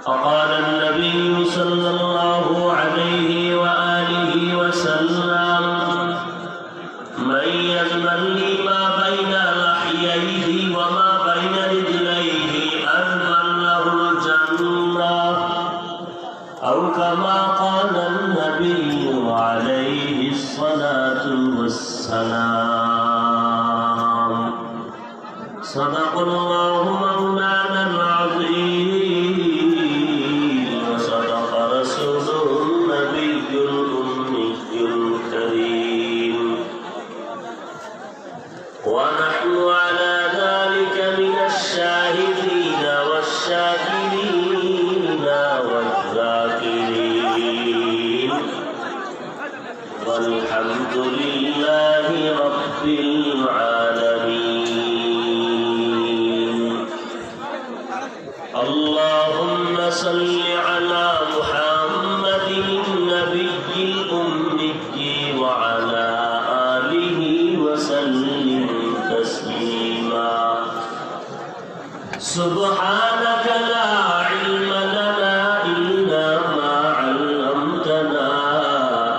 فقال النبي صلى الله عليه وآله وسلم من يضمن لي ما بين لحييه وما بين رجليه أضمن له الجنة أو كما قال النبي عليه الصلاة والسلام صدق الله مولانا العظيم وصدق رسوله النبي الأمي الكريم ونحن على ذلك من الشاهدين والشاكرين والذاكرين والحمد لله رب العالمين. اللهم صل على محمد النبي الأمي وعلى آله وسلم تسليما. سبحانك لا علم لنا إلا ما علمتنا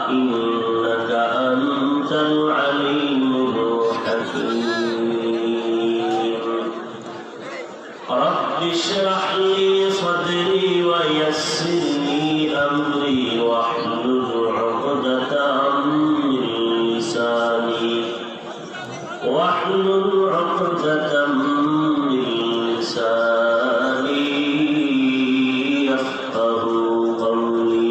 إنك أنت العليم الحكيم. رب اشرح لي صدري ويسر لي أمري واحلل عقدة من لساني يفقه قولي.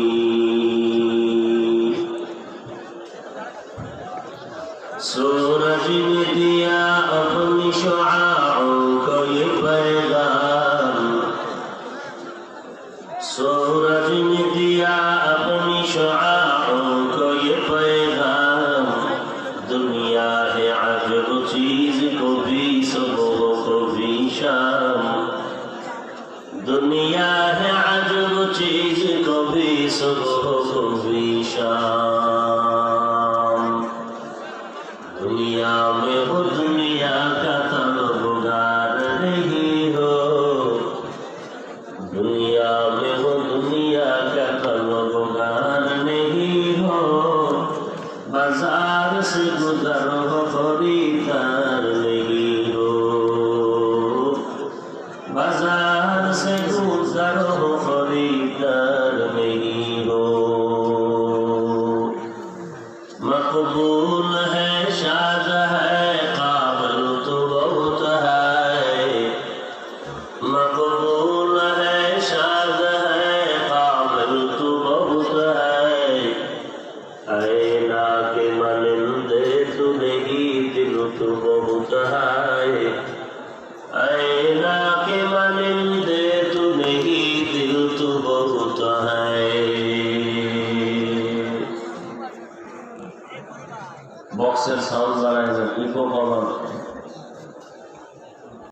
सूरज ने दिया अपनी शुआओं को ये पैगाम, सूरज ने दिया अपनी शुआओं को ये पैगाम। दुनिया है अजब चीज को भी सुबह को भी शाम, दुनिया है अजब चीज को भी सुबह को भी शाम। दुनिया में हो दुनिया का तलबगार नहीं हो, दुनिया में हो दुनिया का तलबगार नहीं हो। बाजार से गुजर हो खरीदार नहीं हो, बाजार से गुजर हो खरीदार नहीं हो। मकबूल है शाद है काबिल तो बहुत है, मकबूल है शाद है काबिल तो बहुत है। ऐना के मनिंदे तू नहीं दिल तो बहुत है, ऐना के मनिंदे तू नहीं दिल तो बहुत है। बॉक्सर साउंड वाला है इको कॉलम